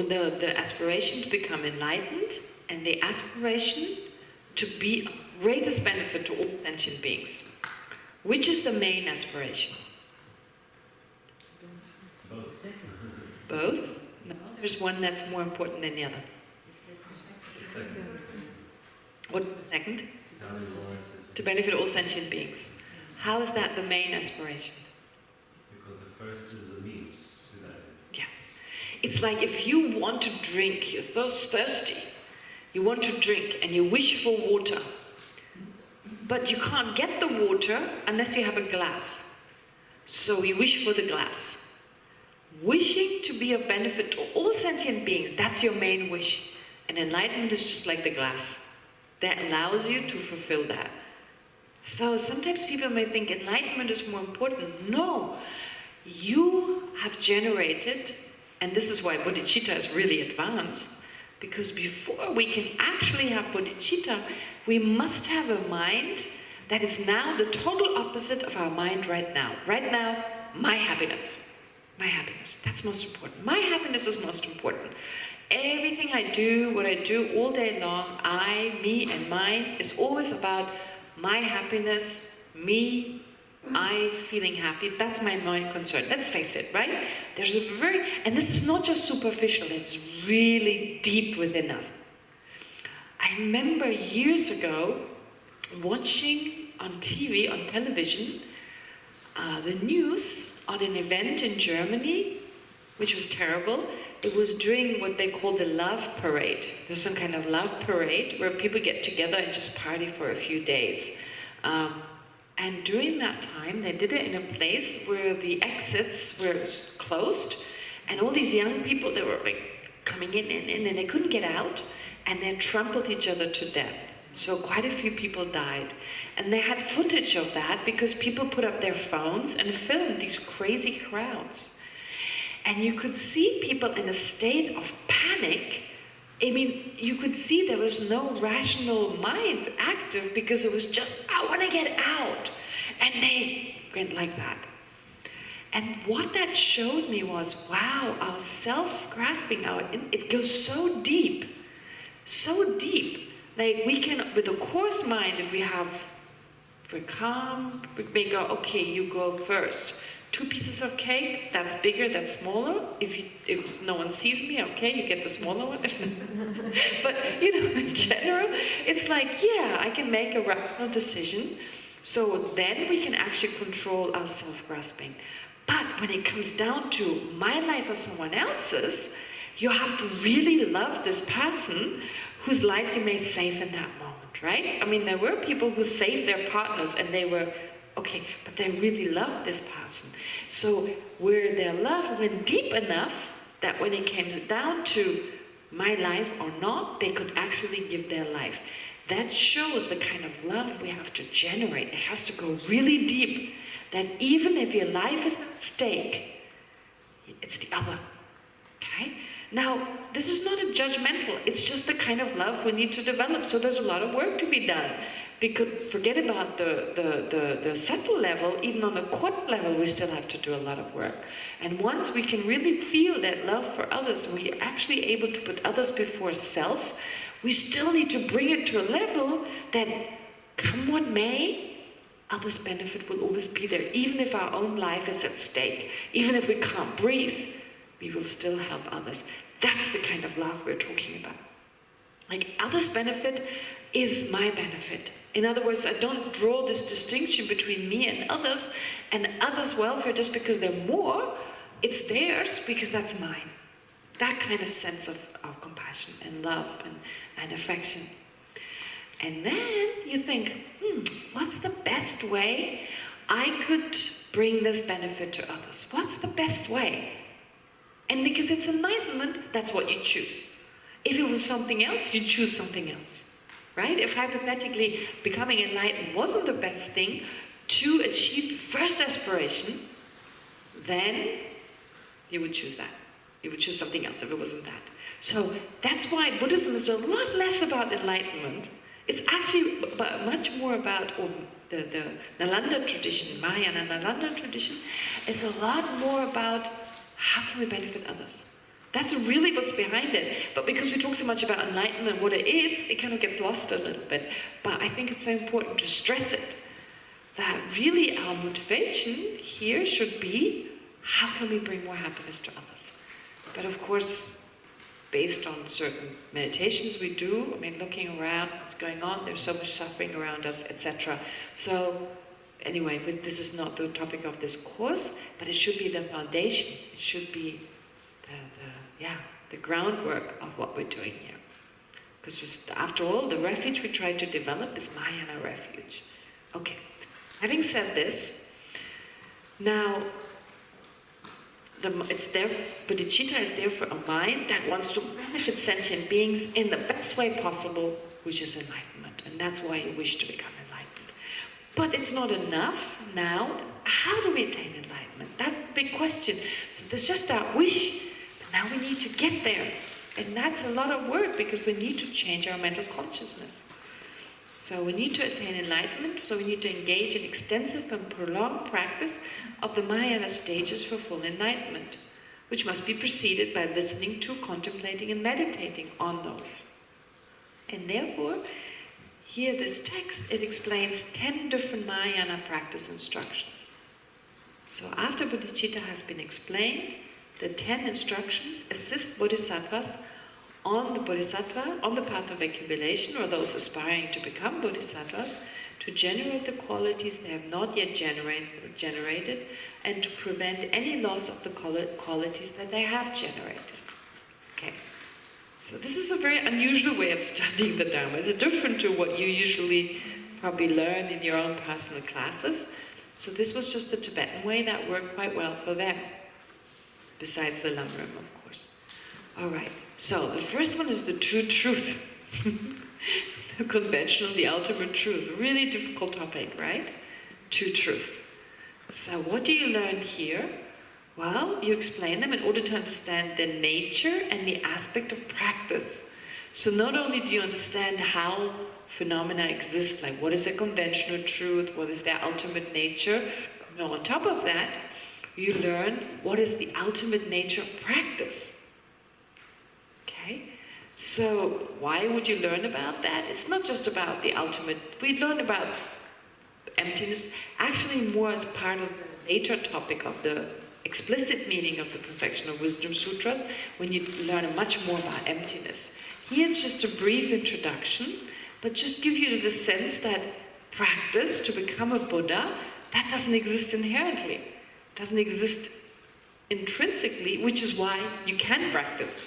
the aspiration to become enlightened and the aspiration to be of greatest benefit to all sentient beings. Which is the main aspiration? Both. Both? No, there's one that's more important than the other. What's the second? To benefit all sentient beings. How is that the main aspiration? Because the first is the means to that. Yes. It's like if you want to drink, you're thirsty, you want to drink and you wish for water, but you can't get the water unless you have a glass. So you wish for the glass. Wishing to be of benefit to all sentient beings, that's your main wish. And enlightenment is just like the glass. That allows you to fulfill that. So sometimes people may think enlightenment is more important. No, you have generated, and this is why bodhicitta is really advanced, because before we can actually have bodhicitta, we must have a mind that is now the total opposite of our mind right now. Right now, my happiness. My happiness. That's most important. My happiness is most important. Everything I do, what I do all day long, I, me, and mine, is always about my happiness, me, I feeling happy. That's my main concern. Let's face it, right? There's a and this is not just superficial, it's really deep within us. I remember years ago watching on TV, on television, the news on an event in Germany, which was terrible. It was during what they call the love parade. There's some kind of love parade where people get together and just party for a few days. And during that time, they did it in a place where the exits were closed, and all these young people, they were like coming in, and they couldn't get out, and they trampled each other to death. So quite a few people died. And they had footage of that because people put up their phones and filmed these crazy crowds. And you could see people in a state of panic. I mean, you could see there was no rational mind active because it was just, I want to get out. And they went like that. And what that showed me was, wow, our self-grasping, it goes so deep. So deep. Like we can, with a coarse mind, if we're calm, we may go, okay, you go first. 2 pieces of cake, that's bigger, that's smaller. If no one sees me, okay, you get the smaller one. But, in general, it's like, yeah, I can make a rational decision. So then we can actually control our self-grasping. But when it comes down to my life or someone else's, you have to really love this person whose life you may save in that moment, right? I mean, there were people who saved their partners and they were okay, but they really loved this person. So where their love went deep enough that when it came down to my life or not, they could actually give their life. That shows the kind of love we have to generate. It has to go really deep, that even if your life is at stake, it's the other, okay? Now, this is not a judgmental, it's just the kind of love we need to develop, so there's a lot of work to be done. Because forget about the subtle level, even on the quartz level, we still have to do a lot of work. And once we can really feel that love for others, we're actually able to put others before self, we still need to bring it to a level that, come what may, others' benefit will always be there. Even if our own life is at stake, even if we can't breathe, we will still help others. That's the kind of love we're talking about. Like, others' benefit is my benefit. In other words, I don't draw this distinction between me and others' welfare just because they're more. It's theirs because that's mine. That kind of sense of compassion and love and affection. And then you think, what's the best way I could bring this benefit to others? What's the best way? And because it's enlightenment, that's what you choose. If it was something else, you choose something else. Right? If hypothetically becoming enlightened wasn't the best thing to achieve the first aspiration, then you would choose that. You would choose something else if it wasn't that. So that's why Buddhism is a lot less about enlightenment. It's actually much more about the Nalanda tradition, Mahayana Nalanda tradition. It's a lot more about how can we benefit others. That's really what's behind it. But because we talk so much about enlightenment, what it is, it kind of gets lost a little bit. But I think it's so important to stress it, that really our motivation here should be, how can we bring more happiness to others? But of course, based on certain meditations we do, I mean, looking around, what's going on, there's so much suffering around us, etc. So anyway, but this is not the topic of this course, but it should be the foundation. It should be the groundwork of what we're doing here. Because after all, the refuge we try to develop is Mahayana refuge. Okay, having said this, now it's there, bodhicitta is there for a mind that wants to benefit sentient beings in the best way possible, which is enlightenment. And that's why you wish to become enlightened. But it's not enough now. How do we attain enlightenment? That's the big question. So there's just that wish, but now we need to get there. And that's a lot of work because we need to change our mental consciousness. So we need to attain enlightenment, so we need to engage in extensive and prolonged practice of the Mahayana stages for full enlightenment, which must be preceded by listening to, contemplating and meditating on those. And therefore, here this text, it explains 10 different Mahayana practice instructions. So after bodhicitta has been explained, the 10 instructions assist bodhisattvas on the path of accumulation, or those aspiring to become bodhisattvas, to generate the qualities they have not yet generated, and to prevent any loss of the qualities that they have generated. Okay. So this is a very unusual way of studying the Dharma. It's different to what you usually probably learn in your own personal classes. So this was just the Tibetan way that worked quite well for them, besides the Lamrim, of course. All right. So the first one is the true truth. The conventional, the ultimate truth. Really difficult topic, right? True truth. So what do you learn here? Well, you explain them in order to understand the nature and the aspect of practice. So not only do you understand how phenomena exist, like what is a conventional truth, what is their ultimate nature, no, on top of that, you learn what is the ultimate nature of practice. Okay? So why would you learn about that? It's not just about the ultimate. We learn about emptiness actually more as part of the later topic of the explicit meaning of the Perfection of Wisdom Sutras, when you learn much more about emptiness. Here it's just a brief introduction, but just give you the sense that practice to become a Buddha, that doesn't exist inherently. It doesn't exist intrinsically, which is why you can practice.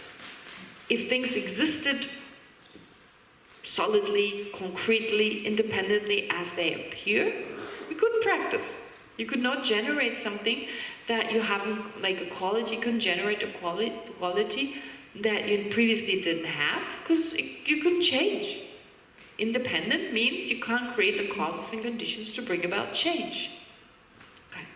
If things existed solidly, concretely, independently as they appear, we couldn't practice. You could not generate something that you haven't, like a quality, you couldn't generate a quality that you previously didn't have, because you couldn't change. Independent means you can't create the causes and conditions to bring about change. Okay.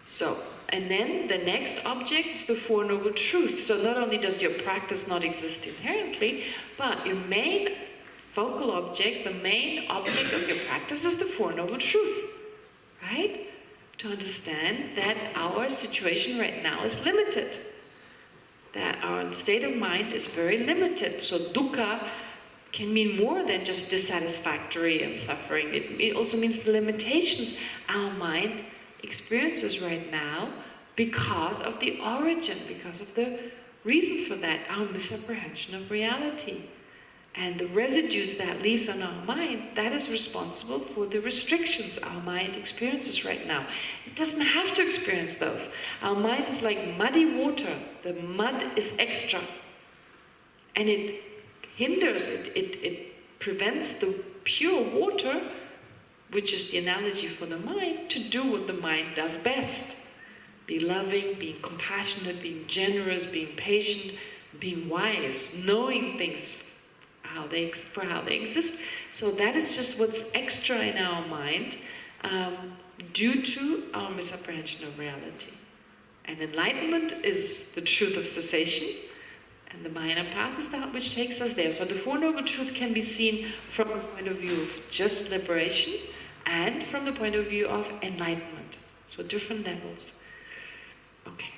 So, and then the next object is the Four Noble Truths. So not only does your practice not exist inherently, but your main focal object, the main object of your practice is the Four Noble Truths. Right? To understand that our situation right now is limited. That our state of mind is very limited. So dukkha can mean more than just dissatisfactory and suffering. It also means the limitations our mind experiences right now because of the origin, because of the reason for that, our misapprehension of reality. And the residues that leaves on our mind, that is responsible for the restrictions our mind experiences right now. It doesn't have to experience those. Our mind is like muddy water. The mud is extra. And it hinders, it prevents the pure water, which is the analogy for the mind, to do what the mind does best. Be loving, being compassionate, being generous, being patient, being wise, knowing things how they exist. So that is just what's extra in our mind due to our misapprehension of reality. And enlightenment is the truth of cessation, and the Mahayana path is that which takes us there. So the Four Noble Truths can be seen from the point of view of just liberation and from the point of view of enlightenment. So different levels. Okay.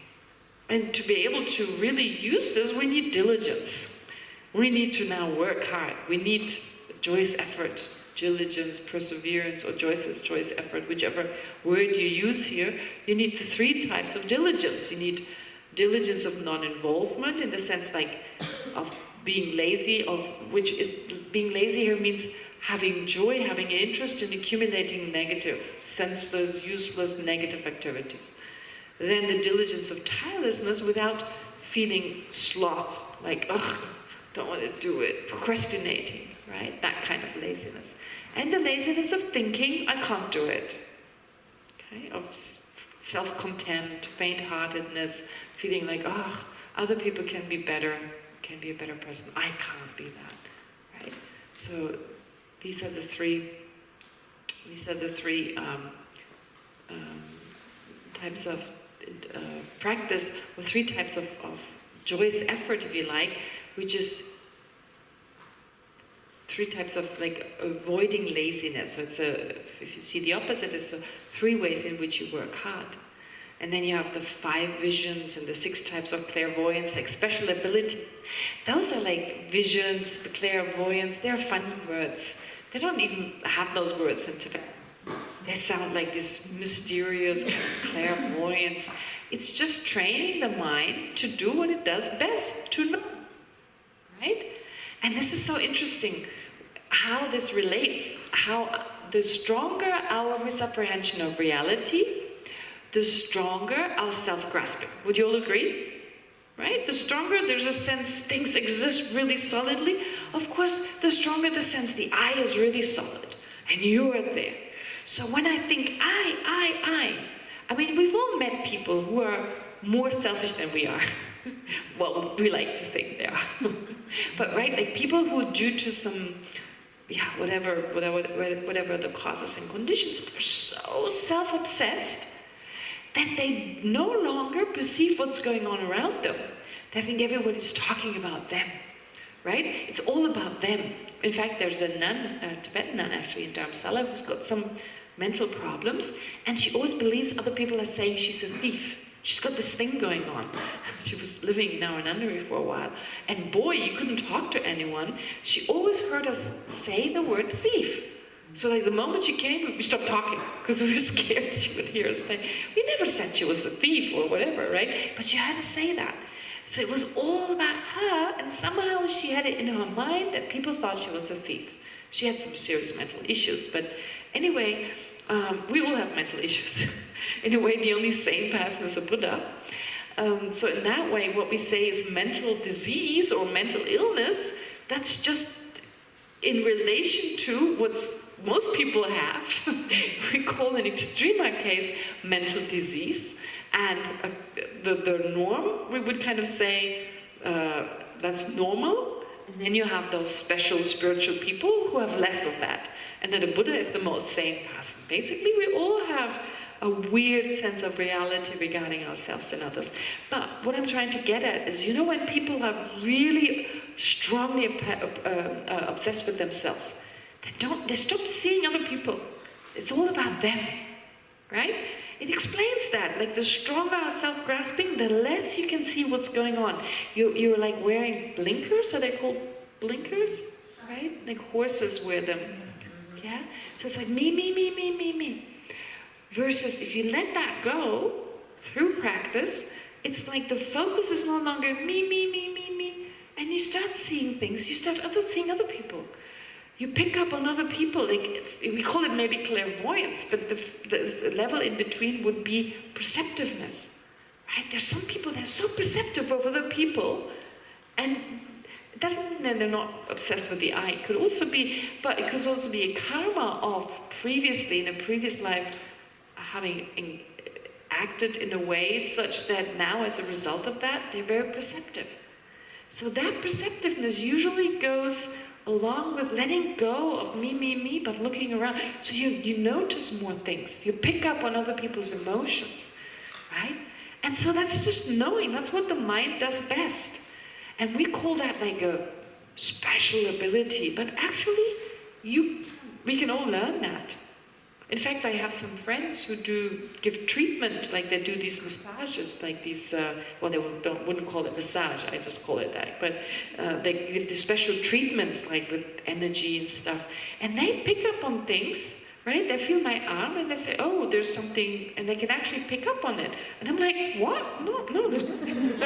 And to be able to really use this, we need diligence. We need to now work hard. We need choice effort, diligence, perseverance, or choice effort, whichever word you use here. You need the three types of diligence. You need diligence of non-involvement, in the sense like of being lazy, which is being lazy here means having joy, having an interest in accumulating negative, senseless, useless, negative activities. Then the diligence of tirelessness without feeling sloth, like, ugh, don't want to do it, procrastinating, right? That kind of laziness. And the laziness of thinking, I can't do it. Okay? Of self-contempt, faint-heartedness, feeling like, oh, other people can be better, can be a better person. I can't be that, right? So these are the three types of practice, or three types of joyous effort, if you like, which is three types of like avoiding laziness. So it's if you see the opposite, it's three ways in which you work hard. And then you have the 5 visions and the 6 types of clairvoyance, like special abilities. Those are like visions, the clairvoyance, they're funny words. They don't even have those words in Tibet. They sound like this mysterious kind of clairvoyance. It's just training the mind to do what it does best, to know. Right? And this is so interesting, how this relates, how the stronger our misapprehension of reality, the stronger our self-grasping. Would you all agree? Right? The stronger there's a sense things exist really solidly, of course, the stronger the sense the I is really solid, and you are there. So when I think I mean, we've all met people who are more selfish than we are. Well, we like to think they are. But right, like people who, due to some, whatever the causes and conditions, they're so self-obsessed that they no longer perceive what's going on around them. They think everybody's talking about them, right? It's all about them. In fact, there's a nun, a Tibetan nun actually in Dharamsala, who's got some mental problems, and she always believes other people are saying she's a thief. She's got this thing going on. She was living now in Nunnery for a while, and boy, you couldn't talk to anyone. She always heard us say the word thief. So like the moment she came, we stopped talking, because we were scared she would hear us say, we never said she was a thief or whatever, right? But she had to say that. So it was all about her, and somehow she had it in her mind that people thought she was a thief. She had some serious mental issues, but anyway, we all have mental issues. In a way, the only sane person is a Buddha. So in that way, what we say is mental disease or mental illness, that's just in relation to what most people have. We call an extrema case mental disease. And the norm, we would kind of say, that's normal. And then you have those special spiritual people who have less of that. And then the Buddha is the most sane person. Basically, we all have a weird sense of reality regarding ourselves and others. But what I'm trying to get at is, you know, when people are really strongly obsessed with themselves, they stop seeing other people. It's all about them, right? It explains that. Like, the stronger our self-grasping, the less you can see what's going on. You're like wearing blinkers. Are they called blinkers? Right? Like horses wear them. Yeah? So it's like me. Versus if you let that go through practice, it's like the focus is no longer me. And you start seeing things. You start seeing other people. You pick up on other people. Like we call it maybe clairvoyance, but the level in between would be perceptiveness. Right? There's some people that are so perceptive of other people, and it doesn't mean that they're not obsessed with the I. It could also be, but it could also be a karma of previously, in a previous life, having acted in a way such that now, as a result of that, they're very perceptive. So that perceptiveness usually goes along with letting go of me, but looking around. So you notice more things. You pick up on other people's emotions, right? And so that's just knowing. That's what the mind does best. And we call that like a special ability. But actually, we can all learn that. In fact, I have some friends who give treatment, like they do these massages, like these, well, they wouldn't call it massage, I just call it that, but they give these special treatments, like with energy and stuff, and they pick up on things, right? They feel my arm and they say, oh, there's something, and they can actually pick up on it. And I'm like, what? No, there's nothing.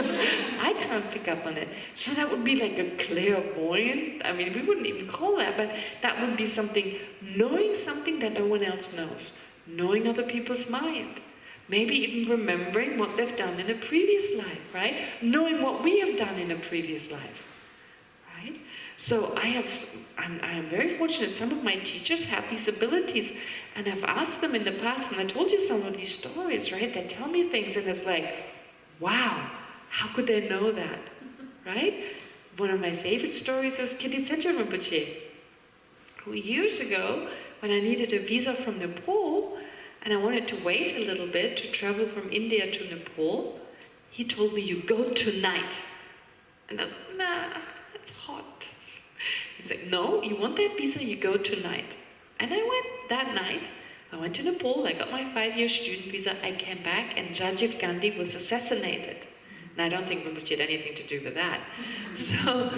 I can't pick up on it. So that would be like a clairvoyant. I mean, we wouldn't even call that, but that would be knowing something that no one else knows. Knowing other people's mind. Maybe even remembering what they've done in a previous life, right? Knowing what we have done in a previous life, right? So I am very fortunate. Some of my teachers have these abilities, and I've asked them in the past, and I told you some of these stories, right? They tell me things, and it's like, wow, how could they know that, right? One of my favorite stories is Kiditsenja Rinpoche, who years ago, when I needed a visa from Nepal, and I wanted to wait a little bit to travel from India to Nepal, he told me, you go tonight. And I was, nah, it's hot. He's like, no, you want that visa, you go tonight. And I went that night. I went to Nepal, I got my 5-year student visa, I came back, and Rajiv Gandhi was assassinated. And I don't think Rinpoche had anything to do with that. So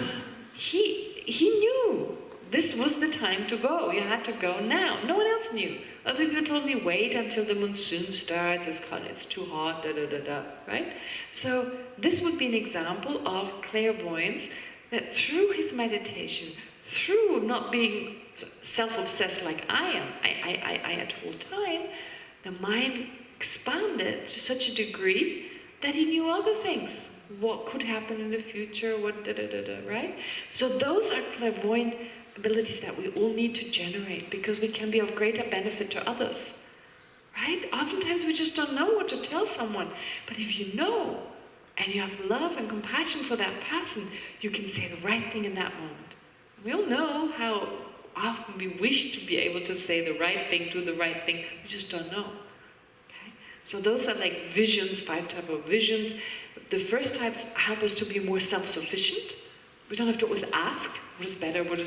he knew this was the time to go. You had to go now. No one else knew. Other people told me, wait until the monsoon starts, it's too hot, right? So this would be an example of clairvoyance, that through his meditation, through not being self-obsessed like I am, I at all time, the mind expanded to such a degree that he knew other things. What could happen in the future, right? So those are clairvoyant abilities that we all need to generate, because we can be of greater benefit to others, right? Oftentimes we just don't know what to tell someone, but if you know, and you have love and compassion for that person, you can say the right thing in that moment. We all know how often we wish to be able to say the right thing, do the right thing, we just don't know. Okay? So those are like visions, 5 types of visions. The first types help us to be more self-sufficient. We don't have to always ask, what is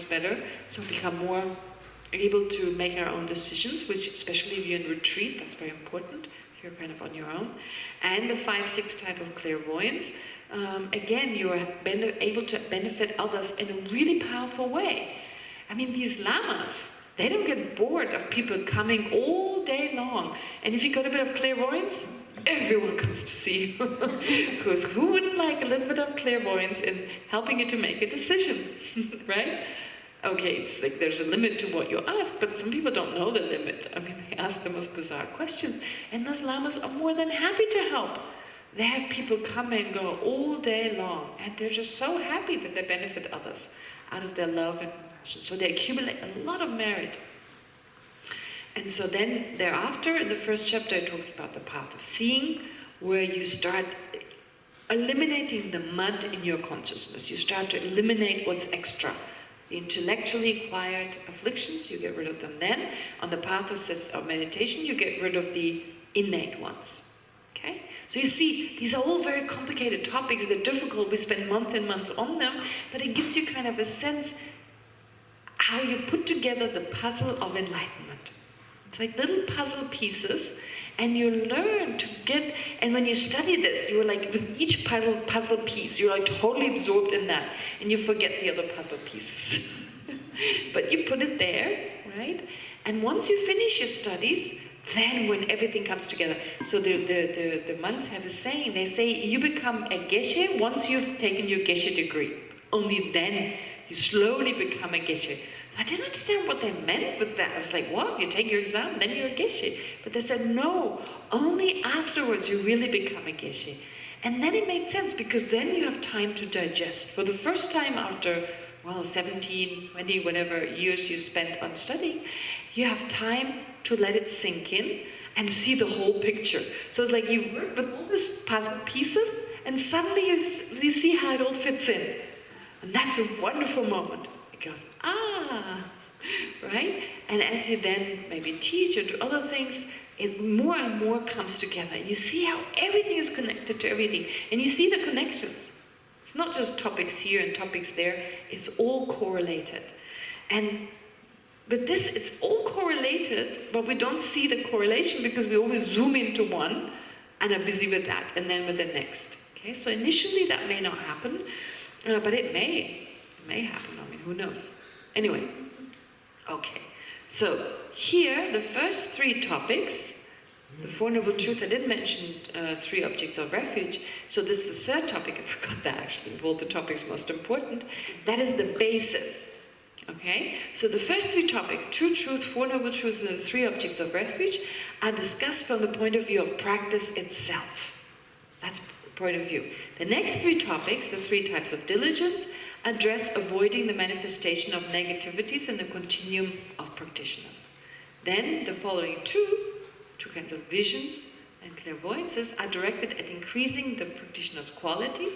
better? So we become more able to make our own decisions, which, especially if you're in retreat, that's very important. You're kind of on your own. And the 5, 6 type of clairvoyance, again, you are able to benefit others in a really powerful way. I mean, these lamas, they don't get bored of people coming all day long. And if you got a bit of clairvoyance, everyone comes to see you. Because who wouldn't like a little bit of clairvoyance in helping you to make a decision, right? Okay, it's like there's a limit to what you ask, but some people don't know the limit. I mean, they ask the most bizarre questions, and those lamas are more than happy to help. They have people come and go all day long, and they're just so happy that they benefit others out of their love and compassion. So they accumulate a lot of merit. And so then thereafter, in the first chapter, it talks about the path of seeing, where you start eliminating the mud in your consciousness. You start to eliminate what's extra. The intellectually acquired afflictions, you get rid of them then. On the path of meditation, you get rid of the innate ones. Okay? So you see, these are all very complicated topics. They're difficult. We spend months and months on them, but it gives you kind of a sense how you put together the puzzle of enlightenment. It's like little puzzle pieces, and you learn to get, and when you study this, you're like, with each puzzle piece, you're like totally absorbed in that, and you forget the other puzzle pieces. But you put it there, right? And once you finish your studies, then when everything comes together. So the monks have a saying, they say, you become a Geshe once you've taken your Geshe degree. Only then you slowly become a Geshe. I didn't understand what they meant with that. I was like, what? You take your exam, then you're a Geshe. But they said, no, only afterwards you really become a Geshe. And then it made sense, because then you have time to digest. For the first time after, 17, 20, whatever years you spent on studying, you have time to let it sink in and see the whole picture. So it's like you work with all these puzzle pieces, and suddenly you see how it all fits in. And that's a wonderful moment. Goes, right? And as you then maybe teach or do other things, it more and more comes together. You see how everything is connected to everything. And you see the connections. It's not just topics here and topics there. It's all correlated. And With this, it's all correlated, but we don't see the correlation because we always zoom into one and are busy with that, and then with the next. Okay, so initially that may not happen, but it may happen. I mean, who knows? Anyway, okay. So here, the first three topics, the Four Noble Truths, I did mention three objects of refuge. So this is the third topic. I forgot that actually. Of all the topics, most important. That is the basis. Okay? So the first three topics, True Truth, Four Noble Truths, and the three objects of refuge, are discussed from the point of view of practice itself. That's the point of view. The next three topics, the three types of diligence, address avoiding the manifestation of negativities in the continuum of practitioners. Then the following two kinds of visions and clairvoyances are directed at increasing the practitioner's qualities,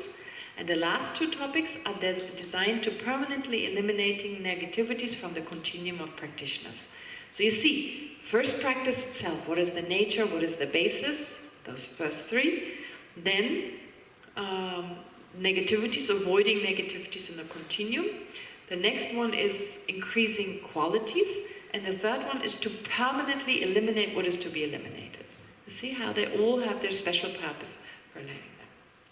and the last two topics are designed to permanently eliminating negativities from the continuum of practitioners. So you see, first practice itself, what is the nature, what is the basis, those first three, then negativities, avoiding negativities in the continuum. The next one is increasing qualities, and the third one is to permanently eliminate what is to be eliminated. You see how they all have their special purpose for learning them.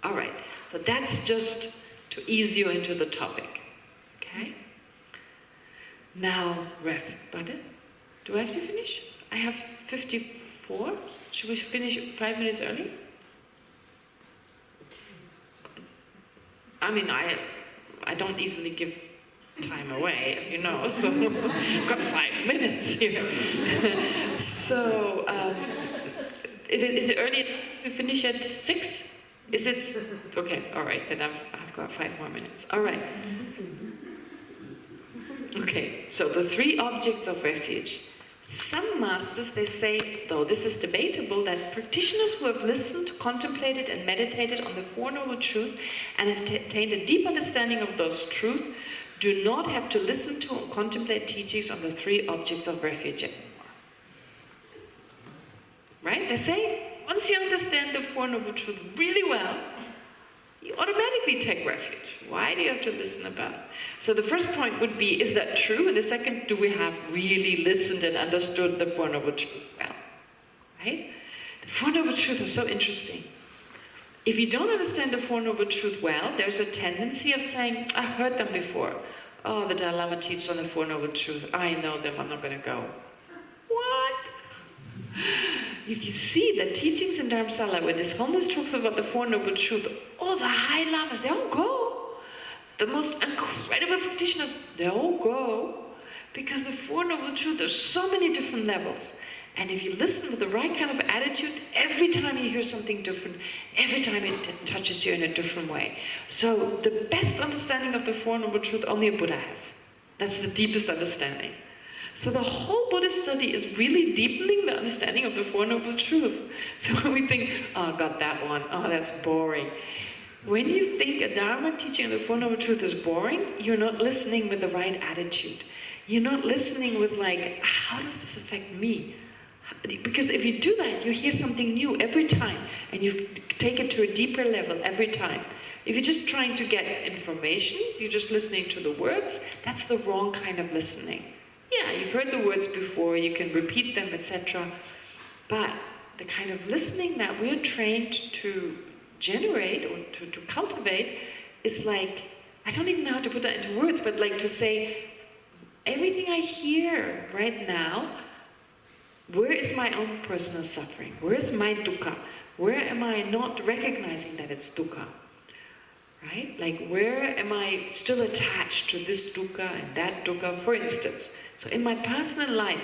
All right, so that's just to ease you into the topic. Okay? Now, pardon? Do I have to finish? I have 54. Should we finish 5 minutes early? I mean, I don't easily give time away, as you know, so I've got 5 minutes here. So, is it early to finish at 6? Is it? Okay, all right, then I've got 5 more minutes. All right. Okay, so the three objects of refuge. Some masters, they say, though this is debatable, that practitioners who have listened, contemplated and meditated on the Four Noble Truths and have attained a deep understanding of those truths do not have to listen to or contemplate teachings on the three objects of refuge anymore. Right? They say, once you understand the Four Noble Truths really well, you automatically take refuge. Why do you have to listen about it? So the first point would be, is that true? And the second, do we have really listened and understood the Four Noble Truths well? Right? The Four Noble Truths are so interesting. If you don't understand the Four Noble Truths well, there's a tendency of saying, I've heard them before. Oh, the Dalai Lama teaches on the Four Noble Truths. I know them, I'm not going to go. What? If you see the teachings in Dharamsala, where this homeless talks about the Four Noble Truths, all the high lamas, they all go. The most incredible practitioners, they all go. Because the Four Noble Truths, there's so many different levels. And if you listen with the right kind of attitude, every time you hear something different, every time it touches you in a different way. So the best understanding of the Four Noble Truths only a Buddha has. That's the deepest understanding. So the whole Buddhist study is really deepening the understanding of the Four Noble Truths. So when we think, oh, got that one, oh, that's boring. When you think a Dharma teaching of the Four Noble Truths is boring, you're not listening with the right attitude. You're not listening with like, how does this affect me? Because if you do that, you hear something new every time, and you take it to a deeper level every time. If you're just trying to get information, you're just listening to the words, that's the wrong kind of listening. Yeah, you've heard the words before, you can repeat them, etc. But the kind of listening that we're trained to generate or to cultivate is like, I don't even know how to put that into words, but like to say, everything I hear right now, where is my own personal suffering? Where is my dukkha? Where am I not recognizing that it's dukkha? Right? Like, where am I still attached to this dukkha and that dukkha, for instance? So in my personal life,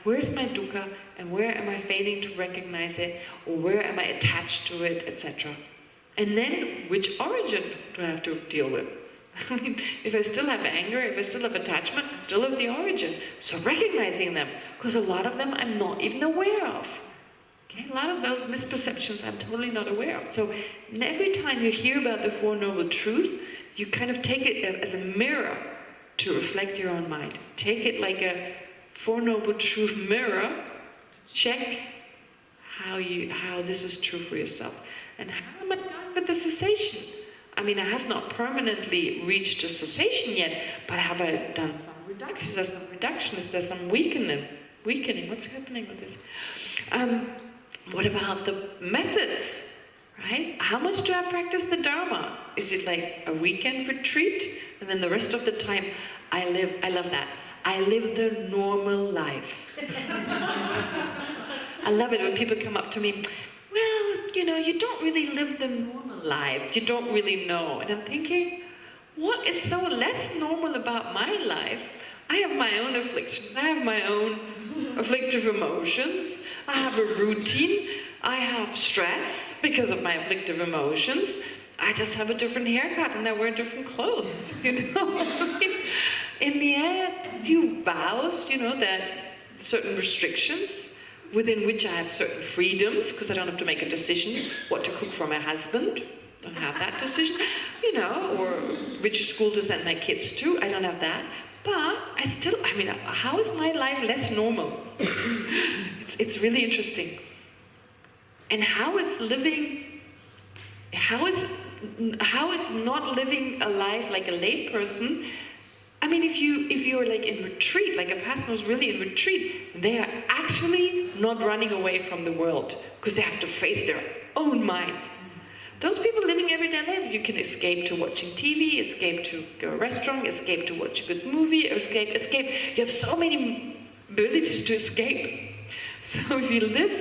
where's my dukkha and where am I failing to recognize it, or where am I attached to it, etc. And then, which origin do I have to deal with? I mean, if I still have anger, if I still have attachment, I still have the origin. So recognizing them, because a lot of them I'm not even aware of. Okay? A lot of those misperceptions I'm totally not aware of. So every time you hear about the Four Noble Truths, you kind of take it as a mirror to reflect your own mind. Take it like a Four Noble Truth mirror. Check how this is true for yourself. And how am I going with the cessation? I mean, I have not permanently reached a cessation yet, but have I done some reduction? Is there some reduction? Is there some weakening? What's happening with this? What about the methods? Right? How much do I practice the Dharma? Is it like a weekend retreat? And then the rest of the time, I love that. I live the normal life. I love it when people come up to me, well, you don't really live the normal life. You don't really know. And I'm thinking, what is so less normal about my life? I have my own afflictions. I have my own afflictive emotions. I have a routine. I have stress because of my afflictive emotions. I just have a different haircut and I wear different clothes. In the end, a few vows, that certain restrictions within which I have certain freedoms, because I don't have to make a decision what to cook for my husband. Don't have that decision, or which school to send my kids to. I don't have that. But how is my life less normal? It's really interesting. And how is not living a life like a lay person? I mean, if you're like in retreat, like a person who's really in retreat, they are actually not running away from the world because they have to face their own mind. Those people living everyday life, you can escape to watching TV, escape to go to a restaurant, escape to watch a good movie, escape. You have so many abilities to escape. So if you live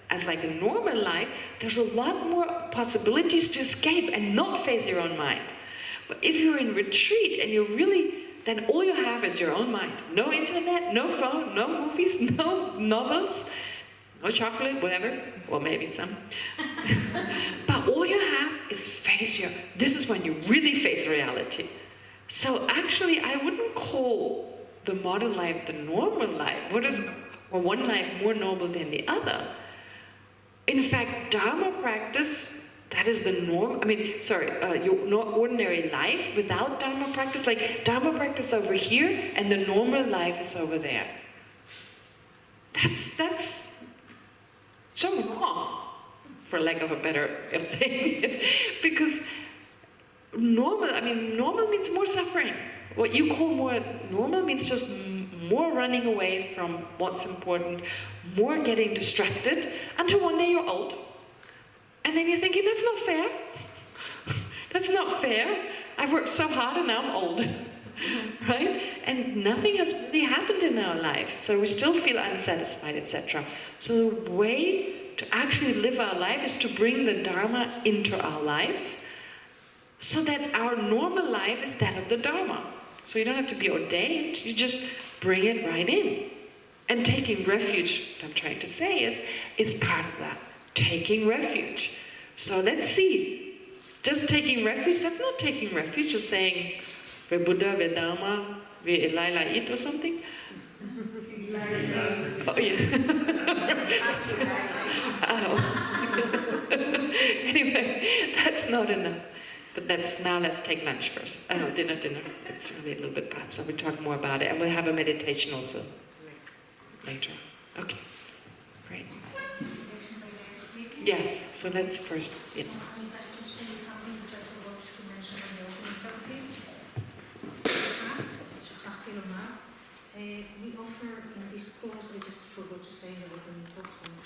as like a normal life, there's a lot more possibilities to escape and not face your own mind. But if you're in retreat and then all you have is your own mind. No internet, no phone, no movies, no novels, no chocolate, whatever, or maybe some. But all you have is this is when you really face reality. So actually, I wouldn't call the modern life the normal life. Or one life more noble than the other? In fact, Dharma practice, that is the norm. Your ordinary life without Dharma practice, like Dharma practice over here and the normal life is over there. That's so wrong, for lack of a better way of saying it. Because normal means more suffering. What you call more normal means just more running away from what's important, more getting distracted, until one day you're old. And then you're thinking, that's not fair. That's not fair. I've worked so hard and now I'm old. Right? And nothing has really happened in our life. So we still feel unsatisfied, etc. So the way to actually live our life is to bring the Dharma into our lives so that our normal life is that of the Dharma. So you don't have to be ordained, you just bring it right in. And taking refuge, what I'm trying to say, is part of that. Taking refuge. So let's see. Just taking refuge, that's not taking refuge, just saying, Ve Buddha, Ve Dharma, Ve Elai It or something. Oh, yeah. Anyway, that's not enough. But now let's take lunch first. Dinner. It's really a little bit past, so we'll talk more about it. And we'll have a meditation also later. Okay, great. Yes, so let's first, yeah.